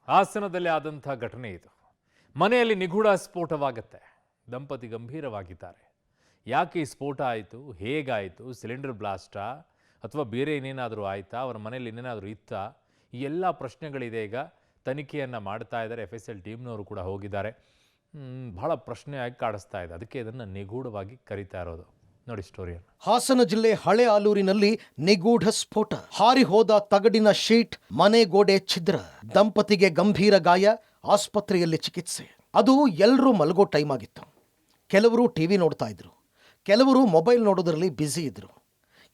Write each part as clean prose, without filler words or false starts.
ಹಾಸನದಲ್ಲಿ ಆದಂಥ ಘಟನೆ ಇದು. ಮನೆಯಲ್ಲಿ ನಿಗೂಢ ಸ್ಫೋಟವಾಗುತ್ತೆ. ದಂಪತಿ ಗಂಭೀರವಾಗಿದ್ದಾರೆ. ಯಾಕೆ ಈ ಸ್ಫೋಟ ಆಯಿತು, ಹೇಗಾಯಿತು, ಸಿಲಿಂಡರ್ ಬ್ಲಾಸ್ಟಾ ಅಥವಾ ಬೇರೆ ಇನ್ನೇನಾದರೂ ಆಯಿತಾ, ಅವರ ಮನೆಯಲ್ಲಿ ಇನ್ನೇನಾದರೂ ಇತ್ತಾ, ಈ ಎಲ್ಲ ಪ್ರಶ್ನೆಗಳಿದೆ. ಈಗ ತನಿಖೆಯನ್ನು ಮಾಡ್ತಾ ಇದ್ದಾರೆ. FSL ಟೀಮ್ನವರು ಕೂಡ ಹೋಗಿದ್ದಾರೆ. ಬಹಳ ಪ್ರಶ್ನೆಯಾಗಿ ಕಾಡಿಸ್ತಾ ಇದೆ. ಅದಕ್ಕೆ ಇದನ್ನು ನಿಗೂಢವಾಗಿ ಕರೀತಾ ಇರೋದು. ನೋಡಿ ಸ್ಟೋರಿಯನ್ನು. ಹಾಸನ ಜಿಲ್ಲೆ ಹಳೆ ಆಲೂರಿನಲ್ಲಿ ನಿಗೂಢ ಸ್ಫೋಟ. ಹಾರಿ ಹೋದ ತಗಡಿನ ಶೀಟ್, ಮನೆ ಗೋಡೆ ಛಿದ್ರ. ದಂಪತಿಗೆ ಗಂಭೀರ ಗಾಯ, ಆಸ್ಪತ್ರೆಯಲ್ಲಿ ಚಿಕಿತ್ಸೆ. ಅದು ಎಲ್ಲರೂ ಮಲಗೋ ಟೈಮ್ ಆಗಿತ್ತು. ಕೆಲವರು ಟಿವಿ ನೋಡ್ತಾ ಇದ್ರು, ಕೆಲವರು ಮೊಬೈಲ್ ನೋಡೋದ್ರಲ್ಲಿ ಬ್ಯುಸಿ ಇದ್ರು.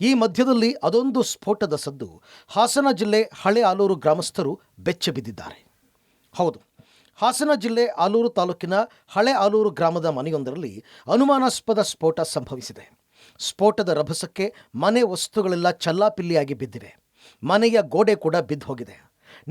ಈ ಮಧ್ಯದಲ್ಲಿ ಅದೊಂದು ಸ್ಫೋಟದ ಸದ್ದು. ಹಾಸನ ಜಿಲ್ಲೆ ಹಳೆ ಆಲೂರು ಗ್ರಾಮಸ್ಥರು ಬೆಚ್ಚ ಬಿದ್ದಿದ್ದಾರೆ. ಹೌದು, ಹಾಸನ ಜಿಲ್ಲೆ ಆಲೂರು ತಾಲೂಕಿನ ಹಳೆ ಆಲೂರು ಗ್ರಾಮದ ಮನೆಯೊಂದರಲ್ಲಿ ಅನುಮಾನಾಸ್ಪದ ಸ್ಫೋಟ ಸಂಭವಿಸಿದೆ. ಸ್ಫೋಟದ ರಭಸಕ್ಕೆ ಮನೆ ವಸ್ತುಗಳೆಲ್ಲ ಚಲ್ಲಾಪಿಲ್ಲಿಯಾಗಿ ಬಿದ್ದಿವೆ. ಮನೆಯ ಗೋಡೆ ಕೂಡ ಬಿದ್ದು ಹೋಗಿದೆ.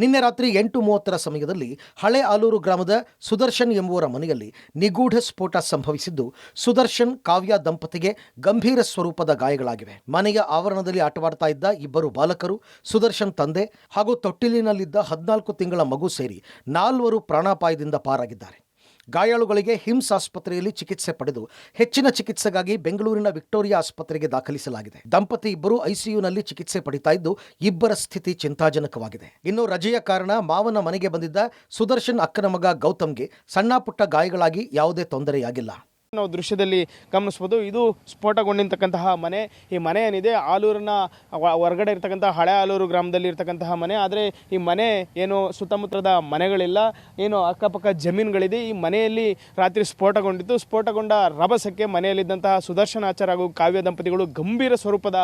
ನಿನ್ನೆ ರಾತ್ರಿ 8:30 ಸಮಯದಲ್ಲಿ ಹಳೆ ಆಲೂರು ಗ್ರಾಮದ ಸುದರ್ಶನ್ ಎಂಬುವರ ಮನೆಯಲ್ಲಿ ನಿಗೂಢ ಸ್ಫೋಟ ಸಂಭವಿಸಿದ್ದು, ಸುದರ್ಶನ್ ಕಾವ್ಯ ದಂಪತಿಗೆ ಗಂಭೀರ ಸ್ವರೂಪದ ಗಾಯಗಳಾಗಿವೆ. ಮನೆಯ ಆವರಣದಲ್ಲಿ ಆಟವಾಡ್ತಾ ಇದ್ದ ಇಬ್ಬರು ಬಾಲಕರು, ಸುದರ್ಶನ್ ತಂದೆ ಹಾಗೂ ತೊಟ್ಟಿಲಿನಲ್ಲಿದ್ದ 14 ತಿಂಗಳ ಮಗು ಸೇರಿ 4 ಪ್ರಾಣಾಪಾಯದಿಂದ ಪಾರಾಗಿದ್ದಾರೆ. ಗಾಯಾಳುಗಳಿಗೆ ಹಿಮ್ಸ್ ಆಸ್ಪತ್ರೆಯಲ್ಲಿ ಚಿಕಿತ್ಸೆ ಪಡೆದು ಹೆಚ್ಚಿನ ಚಿಕಿತ್ಸೆಗಾಗಿ ಬೆಂಗಳೂರಿನ ವಿಕ್ಟೋರಿಯಾ ಆಸ್ಪತ್ರೆಗೆ ದಾಖಲಿಸಲಾಗಿದೆ. ದಂಪತಿ ಇಬ್ಬರು ಐಸಿಯುನಲ್ಲಿ ಚಿಕಿತ್ಸೆ ಪಡಿತಾ ಇದ್ದು, ಇಬ್ಬರ ಸ್ಥಿತಿ ಚಿಂತಾಜನಕವಾಗಿದೆ. ಇನ್ನು ರಜೆಯ ಕಾರಣ ಮಾವನ ಮನೆಗೆ ಬಂದಿದ್ದ ಸುದರ್ಶನ್ ಅಕ್ಕನ ಮಗ ಗೌತಮ್ಗೆ ಸಣ್ಣ ಪುಟ್ಟ ಗಾಯಗಳಾಗಿ ಯಾವುದೇ ತೊಂದರೆಯಾಗಿಲ್ಲ. ನಾವು ದೃಶ್ಯದಲ್ಲಿ ಗಮನಿಸಬಹುದು. ಇದು ಸ್ಫೋಟಗೊಂಡಿರ್ತಕ್ಕಂತಹ ಮನೆ. ಈ ಮನೆ ಏನಿದೆ ಆಲೂರಿನ ಹೊರಗಡೆ ಇರ್ತಕ್ಕಂಥ ಹಳೆ ಆಲೂರು ಗ್ರಾಮದಲ್ಲಿ ಇರ್ತಕ್ಕಂತಹ ಮನೆ. ಆದರೆ ಈ ಮನೆ ಏನು ಸುತ್ತಮುತ್ತದ ಮನೆಗಳಿಲ್ಲ, ಏನು ಅಕ್ಕಪಕ್ಕ ಜಮೀನುಗಳಿದೆ. ಈ ಮನೆಯಲ್ಲಿ ರಾತ್ರಿ ಸ್ಫೋಟಗೊಂಡಿತ್ತು. ಸ್ಫೋಟಗೊಂಡ ರಭಸಕ್ಕೆ ಮನೆಯಲ್ಲಿದ್ದಂತಹ ಸುದರ್ಶನ್ ಆಚಾರ್ ಹಾಗೂ ಕಾವ್ಯ ದಂಪತಿಗಳು ಗಂಭೀರ ಸ್ವರೂಪದ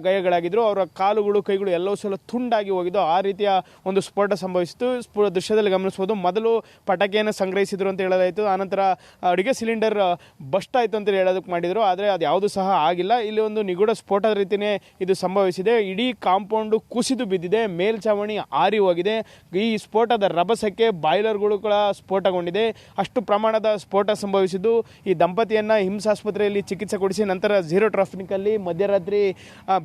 ಗಾಯಗಳಾಗಿದ್ದರು. ಅವರ ಕಾಲುಗಳು ಕೈಗಳು ಎಲ್ಲವೂ ಸಹ ತುಂಡಾಗಿ ಹೋಗಿದ್ದು. ಆ ರೀತಿಯ ಒಂದು ಸ್ಫೋಟ ಸಂಭವಿಸಿತು. ದೃಶ್ಯದಲ್ಲಿ ಗಮನಿಸಬಹುದು. ಮೊದಲು ಪಟಾಕಿಯನ್ನು ಸಂಗ್ರಹಿಸಿದ್ರು ಅಂತ ಹೇಳೋದಾಯಿತು. ಆನಂತರ ಅಡುಗೆ ಸಿಲಿಂಡರ್ ಬಸ್ಟ್ ಆಯಿತು ಅಂತ ಹೇಳೋದಕ್ಕೆ ಮಾಡಿದರು. ಆದರೆ ಅದು ಯಾವುದೂ ಸಹ ಆಗಿಲ್ಲ. ಇಲ್ಲಿ ಒಂದು ನಿಗೂಢ ಸ್ಫೋಟದ ರೀತಿಯೇ ಇದು ಸಂಭವಿಸಿದೆ. ಇಡೀ ಕಾಂಪೌಂಡು ಕುಸಿದು ಬಿದ್ದಿದೆ. ಮೇಲ್ಛಾವಣಿ ಆರಿ ಹೋಗಿದೆ. ಈ ಸ್ಫೋಟದ ರಭಸಕ್ಕೆ ಬಾಯ್ಲರ್ಗಳು ಕೂಡ ಸ್ಫೋಟಗೊಂಡಿದೆ. ಅಷ್ಟು ಪ್ರಮಾಣದ ಸ್ಫೋಟ ಸಂಭವಿಸಿದ್ದು ಈ ದಂಪತಿಯನ್ನು ಹಿಮ್ಸ್ ಆಸ್ಪತ್ರೆಯಲ್ಲಿ ಚಿಕಿತ್ಸೆ ಕೊಡಿಸಿ ನಂತರ ಝೀರೋ ಟ್ರಾಫಿಕ್ನಲ್ಲಿ ಮಧ್ಯರಾತ್ರಿ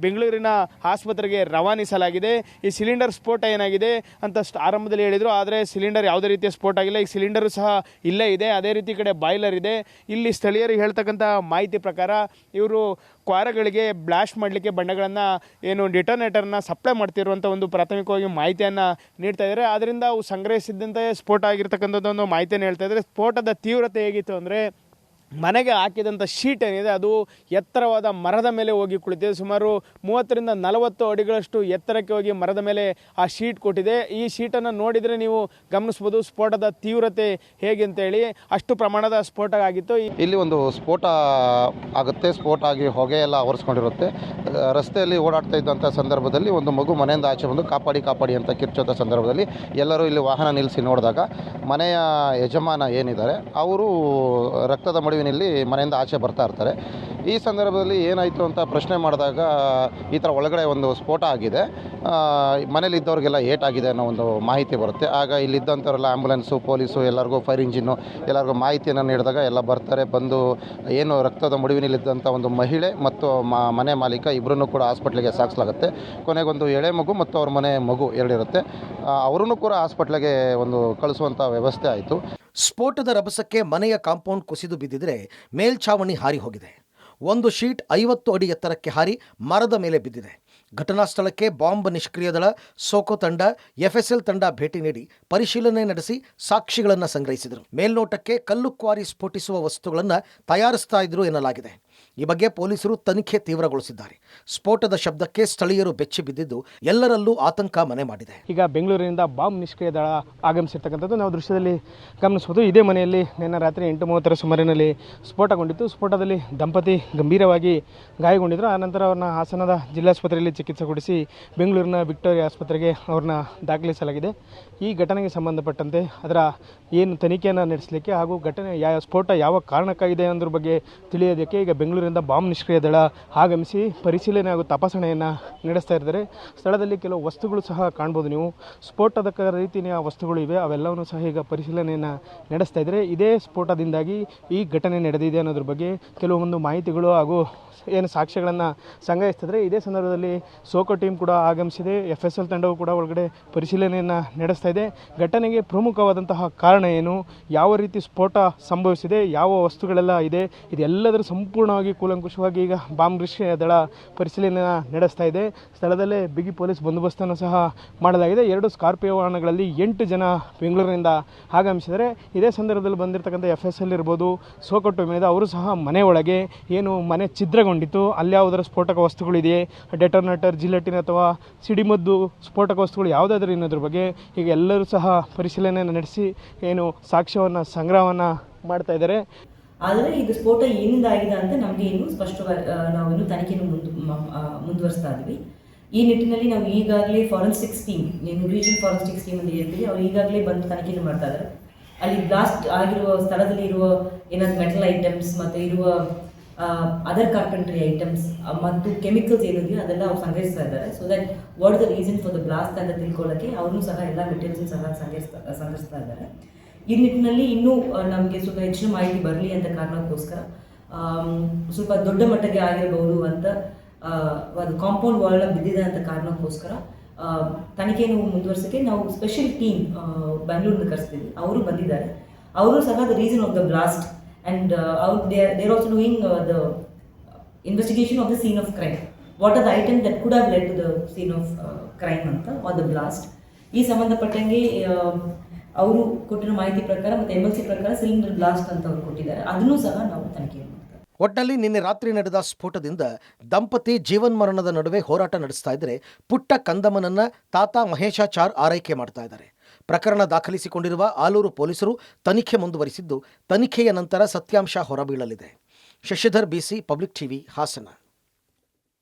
ಬೆಂಗಳೂರಿನ ಆಸ್ಪತ್ರೆಗೆ ರವಾನಿಸಲಾಗಿದೆ. ಈ ಸಿಲಿಂಡರ್ ಸ್ಫೋಟ ಏನಾಗಿದೆ ಅಂತ ಆರಂಭದಲ್ಲಿ ಹೇಳಿದರು. ಆದರೆ ಸಿಲಿಂಡರ್ ಯಾವುದೇ ರೀತಿಯ ಸ್ಫೋಟ ಆಗಿಲ್ಲ. ಈ ಸಿಲಿಂಡರು ಸಹ ಇಲ್ಲೇ ಇದೆ. ಅದೇ ರೀತಿ ಕಡೆ ಬಾಯ್ಲರ್ ಇದೆ. ಇಲ್ಲಿ ಸ್ಥಳೀಯರಿಗೆ ಹೇಳ್ತಕ್ಕಂಥ ಮಾಹಿತಿ ಪ್ರಕಾರ ಇವರು ಕ್ವಾರಗಳಿಗೆ ಬ್ಲಾಸ್ಟ್ ಮಾಡಲಿಕ್ಕೆ ಬಣ್ಣಗಳನ್ನು ಏನು ಡಿಟೋನೇಟರ್ನ ಸಪ್ಲೈ ಮಾಡ್ತಿರುವಂಥ ಒಂದು ಪ್ರಾಥಮಿಕವಾಗಿ ಮಾಹಿತಿಯನ್ನು ನೀಡ್ತಾ ಇದ್ದಾರೆ. ಆದ್ದರಿಂದ ಅವು ಸಂಗ್ರಹಿಸಿದ್ದಂತೆ ಸ್ಫೋಟ ಆಗಿರ್ತಕ್ಕಂಥದ್ದು ಒಂದು ಮಾಹಿತಿಯನ್ನು ಹೇಳ್ತಾ ಇದ್ದಾರೆ. ಸ್ಫೋಟದ ತೀವ್ರತೆ ಹೇಗಿತ್ತು ಅಂದರೆ, ಮನೆಗೆ ಹಾಕಿದಂಥ ಶೀಟ್ ಏನಿದೆ ಅದು ಎತ್ತರವಾದ ಮರದ ಮೇಲೆ ಹೋಗಿ ಕುಳಿತಿದೆ. ಸುಮಾರು 30ರಿಂದ 40 ಅಡಿಗಳಷ್ಟು ಎತ್ತರಕ್ಕೆ ಹೋಗಿ ಮರದ ಮೇಲೆ ಆ ಶೀಟ್ ಕೊಟ್ಟಿದೆ. ಈ ಶೀಟನ್ನು ನೋಡಿದರೆ ನೀವು ಗಮನಿಸ್ಬೋದು ಸ್ಫೋಟದ ತೀವ್ರತೆ ಹೇಗೆ ಅಂತೇಳಿ. ಅಷ್ಟು ಪ್ರಮಾಣದ ಸ್ಫೋಟ ಆಗಿತ್ತು. ಇಲ್ಲಿ ಒಂದು ಸ್ಫೋಟ ಆಗುತ್ತೆ. ಸ್ಫೋಟ ಆಗಿ ಹೊಗೆ ಎಲ್ಲ ಆವರಿಸ್ಕೊಂಡಿರುತ್ತೆ. ರಸ್ತೆಯಲ್ಲಿ ಓಡಾಡ್ತಾ ಇದ್ದಂಥ ಸಂದರ್ಭದಲ್ಲಿ ಒಂದು ಮಗು ಮನೆಯಿಂದ ಆಚೆ ಬಂದು ಕಾಪಾಡಿ ಅಂತ ಕಿರ್ಚೋಂಥ ಸಂದರ್ಭದಲ್ಲಿ ಎಲ್ಲರೂ ಇಲ್ಲಿ ವಾಹನ ನಿಲ್ಲಿಸಿ ನೋಡಿದಾಗ ಮನೆಯ ಯಜಮಾನ ಏನಿದ್ದಾರೆ ಅವರು ರಕ್ತದ ಮಡುವಿನಲ್ಲಿ ಮನೆಯಿಂದ ಆಚೆ ಬರ್ತಾ ಇರ್ತಾರೆ. ಈ ಸಂದರ್ಭದಲ್ಲಿ ಏನಾಯಿತು ಅಂತ ಪ್ರಶ್ನೆ ಮಾಡಿದಾಗ ಈ ಥರ ಒಳಗಡೆ ಒಂದು ಸ್ಫೋಟ ಆಗಿದೆ, ಮನೇಲಿ ಇದ್ದವ್ರಿಗೆಲ್ಲ ಏಟಾಗಿದೆ ಅನ್ನೋ ಒಂದು ಮಾಹಿತಿ ಬರುತ್ತೆ. ಆಗ ಇಲ್ಲಿದ್ದಂಥವರೆಲ್ಲ ಆ್ಯಂಬುಲೆನ್ಸು, ಪೊಲೀಸು ಎಲ್ಲರಿಗೂ ಫೈರ್ ಇಂಜಿನ್ನು ಎಲ್ಲರಿಗೂ ಮಾಹಿತಿಯನ್ನು ನೀಡಿದಾಗ ಎಲ್ಲ ಬರ್ತಾರೆ. ಬಂದು ಏನು ರಕ್ತದ ಮಡುವಿನಲ್ಲಿದ್ದಂಥ ಒಂದು ಮಹಿಳೆ ಮತ್ತು ಮನೆ ಮಾಲೀಕ ಇಬ್ಬರನ್ನೂ ಕೂಡ ಹಾಸ್ಪಿಟ್ಲಿಗೆ ಸಾಗಿಸಲಾಗುತ್ತೆ. ಕೊನೆಗೊಂದು ಎಳೆ ಮಗು ಮತ್ತು ಅವ್ರ ಮನೆ ಮಗು ಎರಡಿರುತ್ತೆ. ಅವರನ್ನು ಕೂಡ ಹಾಸ್ಪಿಟ್ಲಿಗೆ ಒಂದು ಕಳಿಸುವಂಥ ವ್ಯವಸ್ಥೆ ಆಯಿತು. ಸ್ಫೋಟದ ರಭಸಕ್ಕೆ ಮನೆಯ ಕಾಂಪೌಂಡ್ ಕುಸಿದು ಬಿದ್ದಿದ್ರೆ ಮೇಲ್ಛಾವಣಿ ಹಾರಿ ಹೋಗಿದೆ. ಒಂದು ಶೀಟ್ 50 ಅಡಿ ಎತ್ತರಕ್ಕೆ ಹಾರಿ ಮರದ ಮೇಲೆ ಬಿದ್ದಿದೆ. ಘಟನಾ ಸ್ಥಳಕ್ಕೆ ಬಾಂಬ್ ನಿಷ್ಕ್ರಿಯ ದಳ, ಸೋಕೋ ತಂಡ, FSL ತಂಡ ಭೇಟಿ ನೀಡಿ ಪರಿಶೀಲನೆ ನಡೆಸಿ ಸಾಕ್ಷಿಗಳನ್ನು ಸಂಗ್ರಹಿಸಿದರು. ಮೇಲ್ನೋಟಕ್ಕೆ ಕಲ್ಲು ಕ್ವಾರಿ ಸ್ಫೋಟಿಸುವ ವಸ್ತುಗಳನ್ನು ತಯಾರಿಸ್ತಾ ಇದ್ರು ಎನ್ನಲಾಗಿದೆ. ಈ ಬಗ್ಗೆ ಪೊಲೀಸರು ತನಿಖೆ ತೀವ್ರಗೊಳಿಸಿದ್ದಾರೆ. ಸ್ಫೋಟದ ಶಬ್ದಕ್ಕೆ ಸ್ಥಳೀಯರು ಬೆಚ್ಚಿ ಬಿದ್ದಿದ್ದು ಎಲ್ಲರಲ್ಲೂ ಆತಂಕ ಮನೆ ಮಾಡಿದೆ. ಈಗ ಬೆಂಗಳೂರಿನಿಂದ ಬಾಂಬ್ ನಿಷ್ಕ್ರಿಯ ದಳ ಆಗಮಿಸಿರ್ತಕ್ಕಂಥದ್ದು ನಾವು ದೃಶ್ಯದಲ್ಲಿ ಗಮನಿಸಬಹುದು. ಇದೇ ಮನೆಯಲ್ಲಿ ನಿನ್ನೆ ರಾತ್ರಿ 8:30 ಸುಮಾರಿನಲ್ಲಿ ಸ್ಫೋಟಗೊಂಡಿತ್ತು. ಸ್ಫೋಟದಲ್ಲಿ ದಂಪತಿ ಗಂಭೀರವಾಗಿ ಗಾಯಗೊಂಡಿದ್ದರು. ಆನಂತರ ಅವ್ರನ್ನ ಹಾಸನದ ಜಿಲ್ಲಾಸ್ಪತ್ರೆಯಲ್ಲಿ ಚಿಕಿತ್ಸೆ ಕೊಡಿಸಿ ಬೆಂಗಳೂರಿನ ವಿಕ್ಟೋರಿಯಾ ಆಸ್ಪತ್ರೆಗೆ ಅವ್ರನ್ನ ದಾಖಲಿಸಲಾಗಿದೆ. ಈ ಘಟನೆಗೆ ಸಂಬಂಧಪಟ್ಟಂತೆ ಅದರ ಏನು ತನಿಖೆಯನ್ನು ನಡೆಸಲಿಕ್ಕೆ ಹಾಗೂ ಸ್ಫೋಟ ಯಾವ ಕಾರಣಕ್ಕಾಗಿದೆ ಅನ್ನೋದ್ರ ಬಗ್ಗೆ ತಿಳಿಯೋದಕ್ಕೆ ಈಗ ಬೆಂಗಳೂರಿನ ಬೆಂಗಳೂರಿನಿಂದ ಬಾಂಬ್ ನಿಷ್ಕ್ರಿಯ ದಳ ಆಗಮಿಸಿ ಪರಿಶೀಲನೆ ಹಾಗೂ ತಪಾಸಣೆಯನ್ನು ನಡೆಸ್ತಾ ಇದ್ದಾರೆ. ಸ್ಥಳದಲ್ಲಿ ಕೆಲವು ವಸ್ತುಗಳು ಸಹ ಕಾಣ್ಬೋದು ನೀವು, ಸ್ಫೋಟದ ರೀತಿಯ ವಸ್ತುಗಳು ಇವೆ, ಅವೆಲ್ಲವನ್ನೂ ಸಹ ಈಗ ಪರಿಶೀಲನೆಯನ್ನು ನಡೆಸ್ತಾ ಇದ್ದಾರೆ. ಇದೇ ಸ್ಫೋಟದಿಂದಾಗಿ ಈ ಘಟನೆ ನಡೆದಿದೆ ಅನ್ನೋದ್ರ ಬಗ್ಗೆ ಕೆಲವೊಂದು ಮಾಹಿತಿಗಳು ಹಾಗೂ ಏನು ಸಾಕ್ಷ್ಯಗಳನ್ನು ಸಂಗ್ರಹಿಸ್ತಿದ್ರೆ. ಇದೇ ಸಂದರ್ಭದಲ್ಲಿ ಸೋಕೋ ಟೀಮ್ ಕೂಡ ಆಗಮಿಸಿದೆ. FSL ತಂಡವು ಕೂಡ ಒಳಗಡೆ ಪರಿಶೀಲನೆಯನ್ನು ನಡೆಸ್ತಾ ಇದೆ. ಘಟನೆಗೆ ಪ್ರಮುಖವಾದಂತಹ ಕಾರಣ ಏನು, ಯಾವ ರೀತಿ ಸ್ಫೋಟ ಸಂಭವಿಸಿದೆ, ಯಾವ ವಸ್ತುಗಳೆಲ್ಲ ಇದೆ, ಇದೆಲ್ಲದರ ಸಂಪೂರ್ಣವಾಗಿ ಕೂಲಂಕುಷವಾಗಿ ಈಗ ಬಾಂಬ್ ನಿಷ್ಕ್ರಿಯ ದಳ ಪರಿಶೀಲನೆಯನ್ನು ನಡೆಸ್ತಾ ಇದೆ. ಸ್ಥಳದಲ್ಲೇ ಬಿಗಿ ಪೊಲೀಸ್ ಬಂದೋಬಸ್ತನ್ನು ಸಹ ಮಾಡಲಾಗಿದೆ. 2 ಸ್ಕಾರ್ಪಿಯೋ ವಾಹನಗಳಲ್ಲಿ 8 ಜನ ಬೆಂಗಳೂರಿನಿಂದ ಆಗಮಿಸಿದರೆ. ಇದೇ ಸಂದರ್ಭದಲ್ಲಿ ಬಂದಿರತಕ್ಕಂಥ FSL ಇರ್ಬೋದು, ಸೋಕೋ ಟೀಮ್ ಇದೆ, ಅವರು ಸಹ ಮನೆ ಒಳಗೆ ಏನು ಮನೆ ಛಿದ್ರಗೊಂಡಿತ್ತು, ಅಲ್ಲಿ ಯಾವುದರ ಸ್ಫೋಟಕ ವಸ್ತುಗಳಿದೆಯೇ, ಡೆಟೋನೇಟರ್, ಜಿಲೆಟಿನ್ ಅಥವಾ ಸಿಡಿಮದ್ದು ಸ್ಫೋಟಕ ವಸ್ತುಗಳು ಯಾವುದಾದ್ರೂ ಅನ್ನೋದ್ರ ಬಗ್ಗೆ ಈಗ ಎಲ್ಲರೂ ಸಹ ಪರಿಶೀಲನೆಯನ್ನು ನಡೆಸಿ ಏನು ಸಾಕ್ಷ್ಯವನ್ನು ಸಂಗ್ರಹವನ್ನು ಮಾಡ್ತಾ ಇದ್ದಾರೆ. ಆದರೆ ಇದು ಸ್ಫೋಟ ಏನಿಂದ ಆಗಿದೆ ಅಂತ ನಮಗೆ ಇನ್ನೂ ಸ್ಪಷ್ಟವಾಗಿ ನಾವಿನ್ನೂ ತನಿಖೆಯನ್ನು ಮುಂದುವರಿಸ್ತಾ ಇದ್ದೀವಿ. ಈ ನಿಟ್ಟಿನಲ್ಲಿ ನಾವು ಈಗಾಗಲೇ ಫಾರೆನ್ಸಿಕ್ಸ್ ಟೀಮ್, ಏನು ರೀಜನಲ್ ಫಾರೆನ್ಸಿಕ್ಸ್ ಟೀಮ್ ಅಂತ ಹೇಳ್ತೀವಿ, ಅವ್ರು ಈಗಾಗಲೇ ಬಂದು ತನಿಖೆಯನ್ನು ಮಾಡ್ತಾ ಇದ್ದಾರೆ. ಅಲ್ಲಿ ಬ್ಲಾಸ್ಟ್ ಆಗಿರುವ ಸ್ಥಳದಲ್ಲಿ ಇರುವ ಏನಾದರೂ ಮೆಟಲ್ ಐಟಮ್ಸ್ ಮತ್ತು ಇರುವ ಅದರ್ ಕಾರ್ಪೆಂಟ್ರಿ ಐಟಮ್ಸ್ ಮತ್ತು ಕೆಮಿಕಲ್ಸ್ ಏನಿದೆಯೋ ಅದೆಲ್ಲ ಅವ್ರು ಸಂಗ್ರಹಿಸ್ತಾ ಇದ್ದಾರೆ. So that what is the reason for the blast ಅಂತ ತಿಳ್ಕೊಳ್ಳೋಕ್ಕೆ ಅವ್ರನ್ನೂ ಸಹ ಎಲ್ಲ ಮೆಟೀರಿಯಲ್ಸ್ ಸಹ ಸಂಗ್ರಹಿಸ್ತಾ ಇದ್ದಾರೆ. ಈ ನಿಟ್ಟಿನಲ್ಲಿ ಇನ್ನೂ ನಮಗೆ ಸ್ವಲ್ಪ ಹೆಚ್ಚಿನ ಮಾಹಿತಿ ಬರಲಿ ಅಂತ ಕಾರಣಕ್ಕೋಸ್ಕರ ಸ್ವಲ್ಪ ದೊಡ್ಡ ಮಟ್ಟಿಗೆ ಆಗಿರಬಹುದು ಅಂತ ಅದು ಕಾಂಪೌಂಡ್ ವಾಲ್ನ ಬಿದ್ದಿದೆ ಅಂತ ಕಾರಣಕ್ಕೋಸ್ಕರ ತನಿಖೆಯನ್ನು ಮುಂದುವರಿಸೋಕ್ಕೆ ನಾವು ಸ್ಪೆಷಲ್ ಟೀಮ್ ಬೆಂಗಳೂರಿನ ಕರೆಸ್ತೀವಿ. ಅವರು ಬಂದಿದ್ದಾರೆ. ಅವರು ಸಹ the reason of the blast and they're also doing the investigation of the scene of crime. What are the items that could have led to the scene of crime anta or the blast. ಈ ಸಂಬಂಧಪಟ್ಟಂಗೆ ಅವರು ಕೊಟ್ಟಿರೋ ಮಾಹಿತಿ ಪ್ರಕಾರ ಮತ್ತು MLC ಪ್ರಕಾರ cylinder blast ಅಂತ ಅವರು ಕೊಟ್ಟಿದ್ದಾರೆ. ಅದನ್ನು ಸಹ ನಾವು ತನಿಖೆ ಮಾಡ್ತೀವಿ. ಒಟ್ಟಿನಲ್ಲಿ ನಿನ್ನೆ ರಾತ್ರಿ ನಡೆದ ಸ್ಫೋಟದಿಂದ ದಂಪತಿ ಜೀವನ್ಮರಣದ ನಡುವೆ ಹೋರಾಟ ನಡೆಸ್ತಾ ಇದ್ರೆ ಪುಟ್ಟ ಕಂದಮ್ಮನನ್ನ ತಾತ ಮಹೇಶಾಚಾರ್ ಆರೈಕೆ ಮಾಡ್ತಾ ಇದ್ದಾರೆ. ಪ್ರಕರಣ ದಾಖಲಿಸಿಕೊಂಡಿರುವ ಆಲೂರು ಪೊಲೀಸರು ತನಿಖೆ ಮುಂದುವರಿಸಿದ್ದು, ತನಿಖೆಯ ನಂತರ ಸತ್ಯಾಂಶ ಹೊರಬೀಳಲಿದೆ. Shashidhar BC, public TV, Hassan.